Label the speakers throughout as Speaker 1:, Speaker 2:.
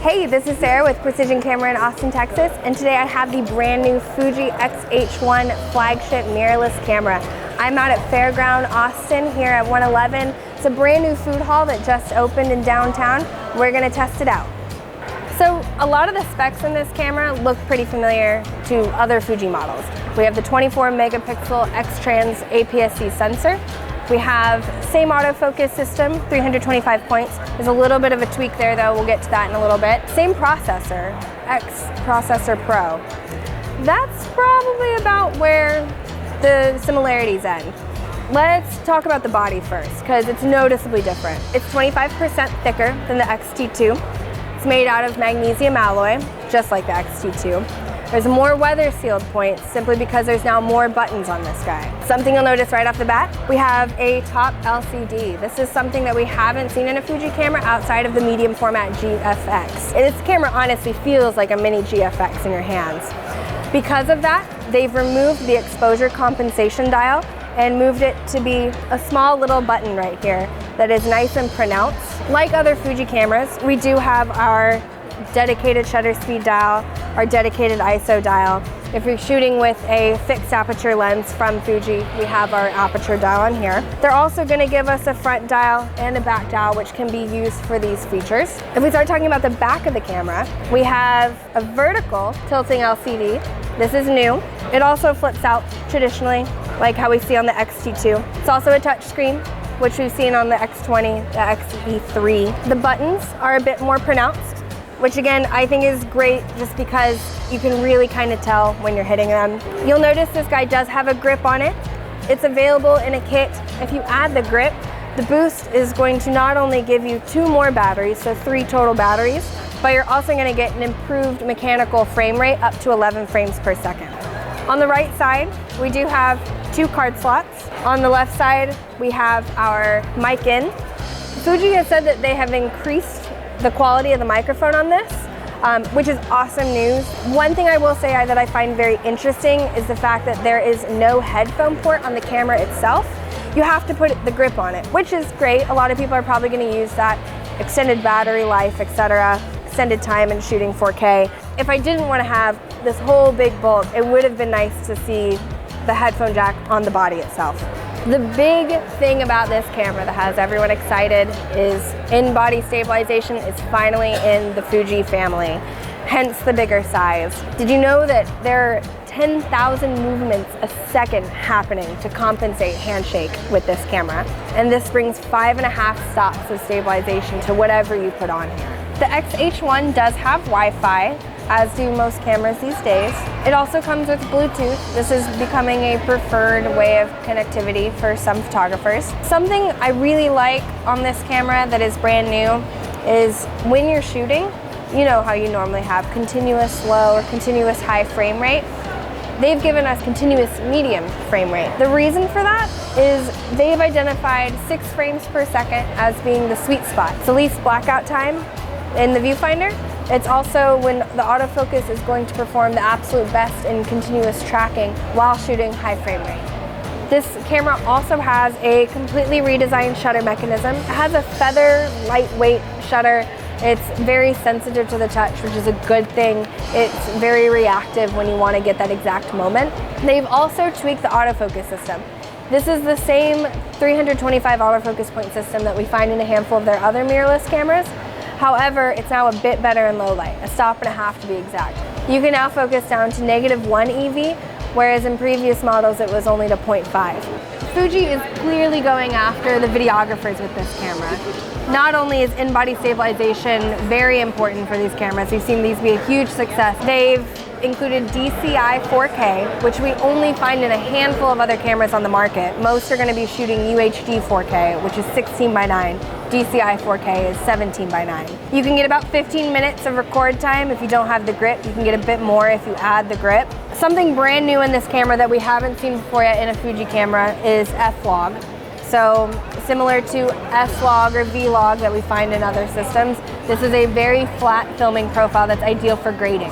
Speaker 1: Hey, this is Sarah with Precision Camera in Austin, Texas, and today I have the brand new Fuji X-H1 flagship mirrorless camera. I'm out at Fareground, Austin, here at 111. It's a brand new food hall that just opened in downtown. We're gonna test it out. So a lot of the specs in this camera look pretty familiar to other Fuji models. We have the 24 megapixel X-Trans APS-C sensor. We have same autofocus system, 325 points. There's a little bit of a tweak there though, we'll get to that in a little bit. Same processor, X Processor Pro. That's probably about where the similarities end. Let's talk about the body first, because it's noticeably different. It's 25% thicker than the XT2. It's made out of magnesium alloy, just like the XT2. There's more weather sealed points simply because there's now more buttons on this guy. Something you'll notice right off the bat, we have a top LCD. This is something that we haven't seen in a Fuji camera outside of the medium format GFX. And this camera honestly feels like a mini GFX in your hands. Because of that, they've removed the exposure compensation dial and moved it to be a small little button right here that is nice and pronounced. Like other Fuji cameras, we do have our dedicated shutter speed dial, our dedicated ISO dial. If you're shooting with a fixed aperture lens from Fuji, we have our aperture dial on here. They're also going to give us a front dial and a back dial, which can be used for these features. If we start talking about the back of the camera, we have a vertical tilting LCD. This is new. It also flips out traditionally, like how we see on the XT2. It's also a touch screen, which we've seen on the X20, the XE3. The buttons are a bit more pronounced, which again, I think is great just because you can really kind of tell when you're hitting them. You'll notice this guy does have a grip on it. It's available in a kit. If you add the grip, the boost is going to not only give you 2 more batteries, so 3 total batteries, but you're also going to get an improved mechanical frame rate up to 11 frames per second. On the right side, we do have 2 card slots. On the left side, we have our mic in. Fuji has said that they have increased the quality of the microphone on this, which is awesome news. One thing I will say that I find very interesting is the fact that there is no headphone port on the camera itself. You have to put the grip on it, which is great. A lot of people are probably going to use that. Extended battery life, etc., extended time in shooting 4K. If I didn't want to have this whole big bulk, it would have been nice to see the headphone jack on the body itself. The big thing about this camera that has everyone excited is in-body stabilization is finally in the Fuji family, hence the bigger size. Did you know that there are 10,000 movements a second happening to compensate handshake with this camera? And this brings 5.5 stops of stabilization to whatever you put on here. The X-H1 does have Wi-Fi, as do most cameras these days. It also comes with Bluetooth. This is becoming a preferred way of connectivity for some photographers. Something I really like on this camera that is brand new is when you're shooting, you know how you normally have continuous low or continuous high frame rate. They've given us continuous medium frame rate. The reason for that is they've identified 6 frames per second as being the sweet spot. It's the least blackout time in the viewfinder. It's also when the autofocus is going to perform the absolute best in continuous tracking while shooting high frame rate. This camera also has a completely redesigned shutter mechanism. It has a feather lightweight shutter. It's very sensitive to the touch, which is a good thing. It's very reactive when you want to get that exact moment. They've also tweaked the autofocus system. This is the same 325 autofocus point system that we find in a handful of their other mirrorless cameras. However, it's now a bit better in low light, a stop and a half to be exact. You can now focus down to -1 EV, whereas in previous models it was only to 0.5. Fuji is clearly going after the videographers with this camera. Not only is in-body stabilization very important for these cameras, we've seen these be a huge success. They've included DCI 4K, which we only find in a handful of other cameras on the market. Most are going to be shooting UHD 4K, which is 16:9. DCI 4K is 17:9. You can get about 15 minutes of record time if you don't have the grip. You can get a bit more if you add the grip. Something brand new in this camera that we haven't seen before yet in a Fuji camera is F-Log. So similar to S-Log or V-Log that we find in other systems, this is a very flat filming profile that's ideal for grading.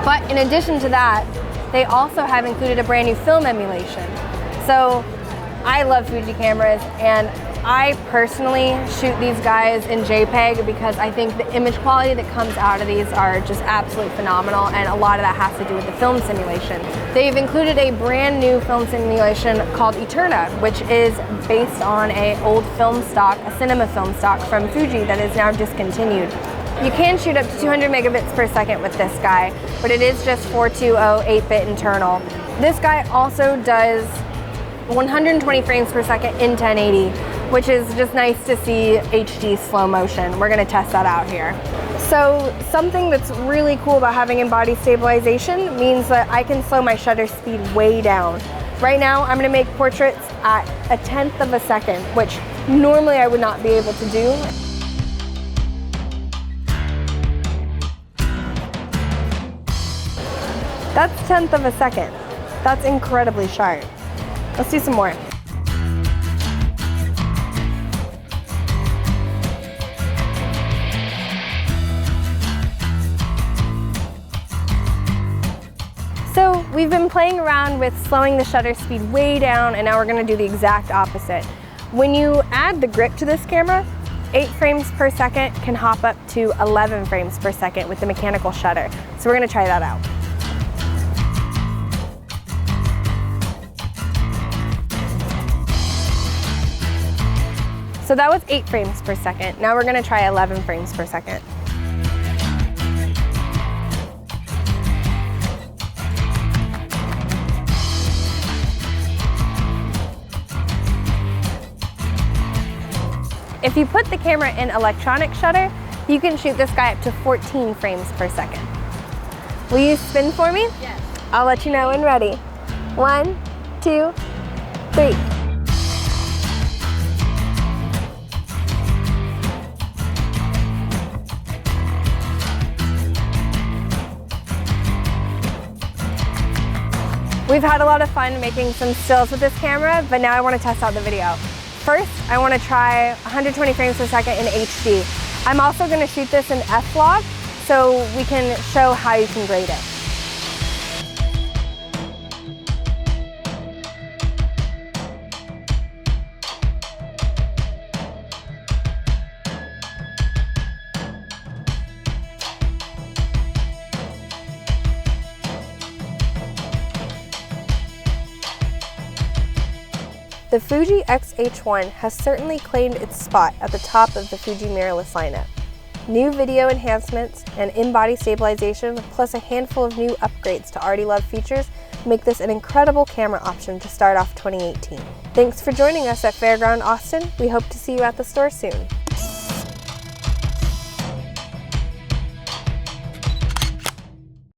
Speaker 1: But in addition to that, they also have included a brand new film emulation. So I love Fuji cameras, and I personally shoot these guys in JPEG because I think the image quality that comes out of these are just absolutely phenomenal, and a lot of that has to do with the film simulation. They've included a brand new film simulation called Eterna, which is based on an old film stock, a cinema film stock from Fuji that is now discontinued. You can shoot up to 200 megabits per second with this guy, but it is just 420 8-bit internal. This guy also does 120 frames per second in 1080, which is just nice to see HD slow motion. We're gonna test that out here. So something that's really cool about having in-body stabilization means that I can slow my shutter speed way down. Right now, I'm gonna make portraits at 1/10 of a second, which normally I would not be able to do. That's 1/10 of a second. That's incredibly sharp. Let's do some more. So we've been playing around with slowing the shutter speed way down, and now we're gonna do the exact opposite. When you add the grip to this camera, 8 frames per second can hop up to 11 frames per second with the mechanical shutter. So we're gonna try that out. So that was 8 frames per second. Now we're gonna try 11 frames per second. If you put the camera in electronic shutter, you can shoot this guy up to 14 frames per second. Will you spin for me?
Speaker 2: Yes.
Speaker 1: I'll let you know when ready. 1, 2, 3. We've had a lot of fun making some stills with this camera, but now I want to test out the video. First, I want to try 120 frames per second in HD. I'm also going to shoot this in f-log so we can show how you can grade it. The Fuji X-H1 has certainly claimed its spot at the top of the Fuji mirrorless lineup. New video enhancements and in-body stabilization, plus a handful of new upgrades to already loved features, make this an incredible camera option to start off 2018. Thanks for joining us at Fareground Austin. We hope to see you at the store soon.